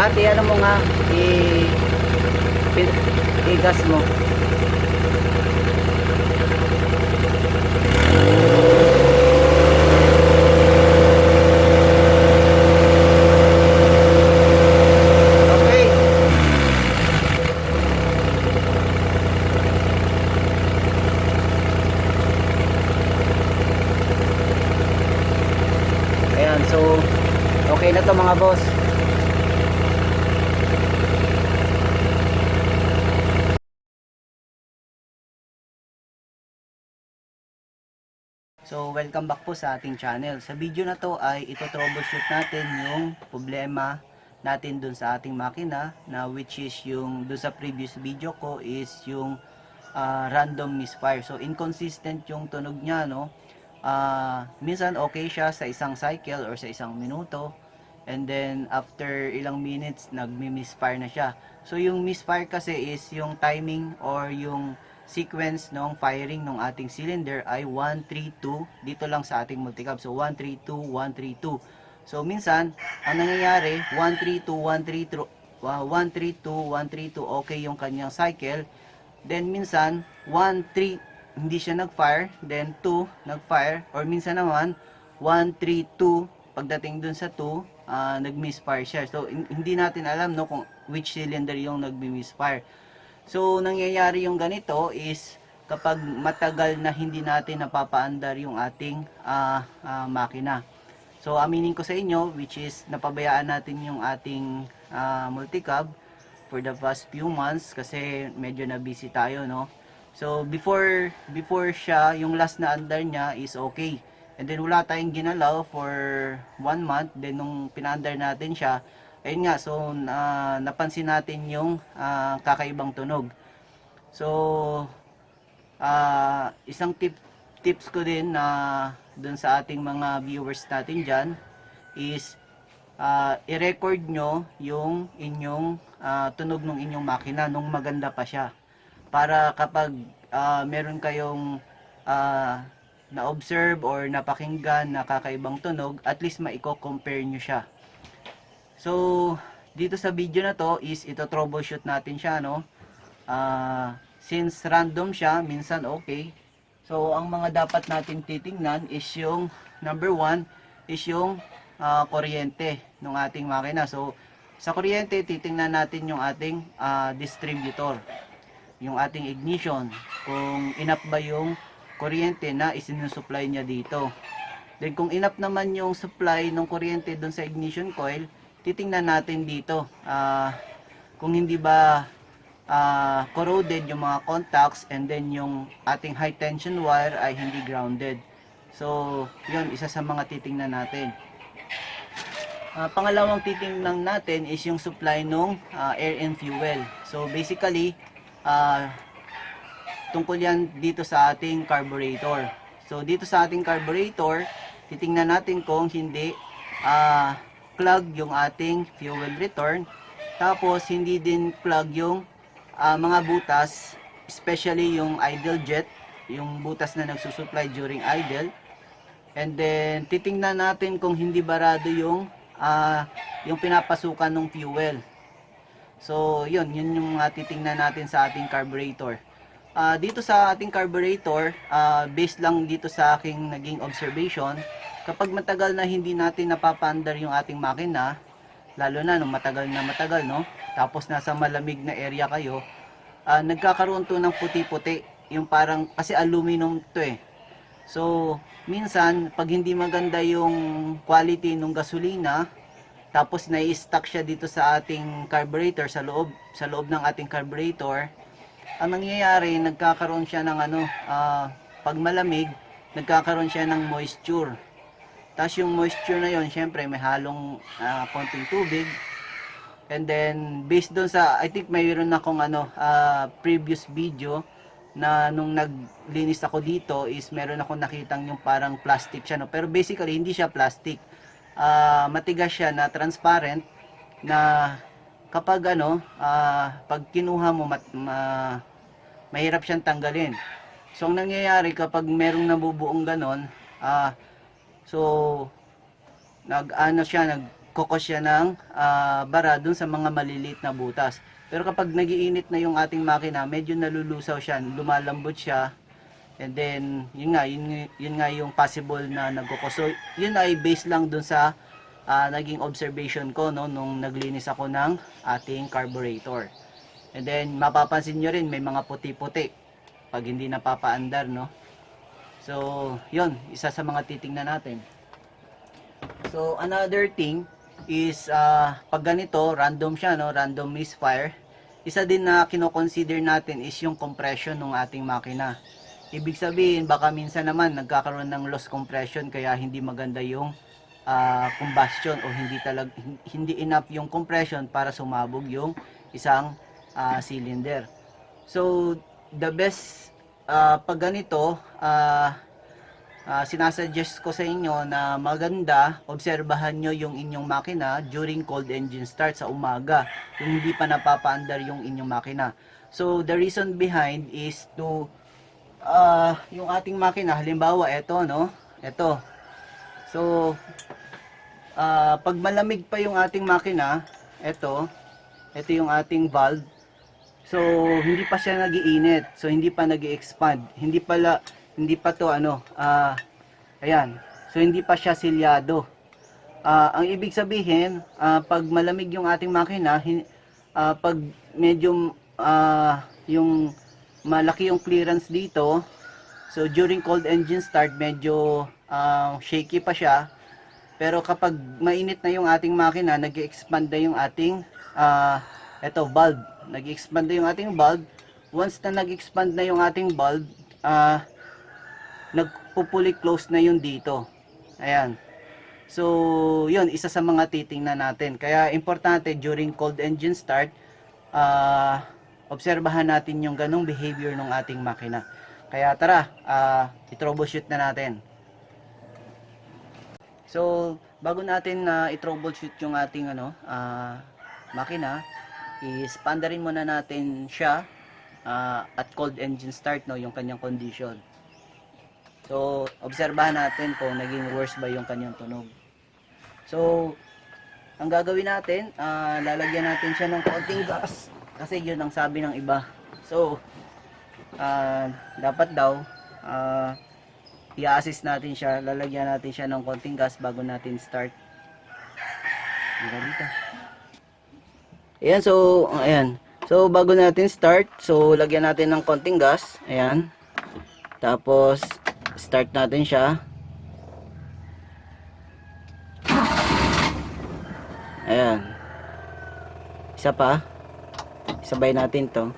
Ate, ano mo nga, i-gas mo. Okay. Ayan, so okay na to mga boss. So welcome back po sa ating channel. Sa video na to ay ito-troubleshoot natin yung problema natin dun sa ating makina, na which is yung dun sa previous video ko is yung random misfire. So inconsistent yung tunog niya, no? Minsan okay siya sa isang cycle or sa isang minuto, and then after ilang minutes nagmi-misfire na siya. So yung misfire kasi is yung timing or yung sequence ng firing ng ating cylinder ay 132 dito lang sa ating multicab. So 132 132. So minsan ang nangyayari 132 132 132 okay yung kanyang cycle. Then minsan 1 3 hindi siya nag-fire, then 2 nag-fire, or minsan naman 1 3 2 pagdating dun sa 2 nag-misfire siya. So hindi natin alam, no, kung which cylinder yung nag-misfire. So nangyayari yung ganito is kapag matagal na hindi natin napapaandar yung ating makina. So aminin ko sa inyo, which is napabayaan natin yung ating multicab for the past few months kasi medyo na busy tayo, no. So before siya, yung last na andar niya is okay. And then wala tayong ginalaw for 1 month. Then nung pinaandar natin siya, ayun nga, so napansin natin yung kakaibang tunog. So isang tips ko din na dun sa ating mga viewers natin dyan is i-record nyo yung inyong tunog ng inyong makina nung maganda pa siya, para kapag meron kayong na-observe or napakinggan na kakaibang tunog, at least maiko-compare nyo siya. So dito sa video na to is ito troubleshoot natin siya, no. Since random siya, minsan okay. So ang mga dapat natin titingnan is yung number 1 is yung kuryente ng ating makina. So sa kuryente titingnan natin yung ating distributor, yung ating ignition, kung enough ba yung kuryente na isinusupply niya dito. Then kung enough naman yung supply ng kuryente doon sa ignition coil, titingnan natin dito kung hindi ba corroded yung mga contacts, and then yung ating high tension wire ay hindi grounded. So yun, isa sa mga titingnan natin. Pangalawang titingnan natin is yung supply ng air and fuel. So basically tungkol yan dito sa ating carburetor. So dito sa ating carburetor, titingnan natin kung hindi plug yung ating fuel return, tapos hindi din plug yung mga butas, especially yung idle jet, yung butas na nagsusupply during idle. And then titingnan natin kung hindi barado yung pinapasukan ng fuel. So yun yung titingnan natin sa ating carburetor. Dito sa ating carburetor, based lang dito sa aking naging observation, kapag matagal na hindi natin napapaandar yung ating makina, lalo na nung matagal, no, tapos nasa malamig na area kayo, nagkakaroon to ng puti-puti, yung parang, kasi aluminum to eh. So minsan pag hindi maganda yung quality ng gasolina, tapos nai-stuck siya dito sa ating carburetor, sa loob ng ating carburetor, ang nangyayari, nagkakaroon siya ng pag malamig, nagkakaroon siya ng moisture. Tapos yung moisture na yon, syempre may halong konting tubig. And then based doon sa, I think mayroon akong previous video na nung naglinis ako dito is meron akong nakitang yung parang plastic siya, no? Pero basically hindi siya plastic. Matigas siya na transparent, na kapag pag kinuha mo mahirap siyang tanggalin. So ang nangyayari kapag merong nabubuong ganon, so nagkokos siya ng bara dun sa mga maliliit na butas. Pero kapag nagiinit na yung ating makina, medyo nalulusaw siya, lumalambot siya. And then, yun nga yung possible na nagkokos. So, yun ay based lang dun sa naging observation ko, no, nung naglinis ako ng ating carburetor. And then, mapapansin nyo rin, may mga puti-puti pag hindi napapaandar, no. So, yun, isa sa mga titingnan natin. So, another thing is, pag ganito, random siya, no, random misfire, isa din na kino-consider natin is yung compression ng ating makina. Ibig sabihin, baka minsan naman nagkakaroon ng loss compression kaya hindi maganda yung combustion o hindi enough yung compression para sumabog yung isang cylinder. So, the best pag ganito, sinasuggest ko sa inyo na maganda, obserbahan nyo yung inyong makina during cold engine start sa umaga, yung hindi pa napapaandar yung inyong makina. So, the reason behind is to, yung ating makina, halimbawa, ito, no? Ito. So, pag malamig pa yung ating makina, ito yung ating valve. So, hindi pa siya nagiinit. So, hindi pa nag-expand. Hindi pa to ayan. So hindi pa siya silyado. Ang ibig sabihin, pag malamig yung ating makina, pag medyo yung malaki yung clearance dito, so during cold engine start medyo shaky pa siya. Pero kapag mainit na yung ating makina, nag-expand na yung ating valve. Nag-expand na yung ating valve. Once na nag-expand na yung ating valve, nagpupuli close na yun dito. Ayan. So, yun, isa sa mga titingnan natin. Kaya, importante, during cold engine start, obserbahan natin yung ganong behavior ng ating makina. Kaya, tara, i-troubleshoot na natin. So, bago natin i-troubleshoot yung ating makina, is paandarin muna natin siya at cold engine start, no, yung kanyang condition. So, obserbahan natin kung naging worse ba yung kanyang tunog. So, ang gagawin natin, lalagyan natin siya ng konting gas. Kasi yun ang sabi ng iba. So, dapat daw, i-assist natin siya. Lalagyan natin siya ng konting gas bago natin start. Ayan, so, ayan. So, bago natin start, so, lagyan natin ng konting gas. Ayan. Tapos, start natin siya. Ayan. Isa pa. Isabay natin to.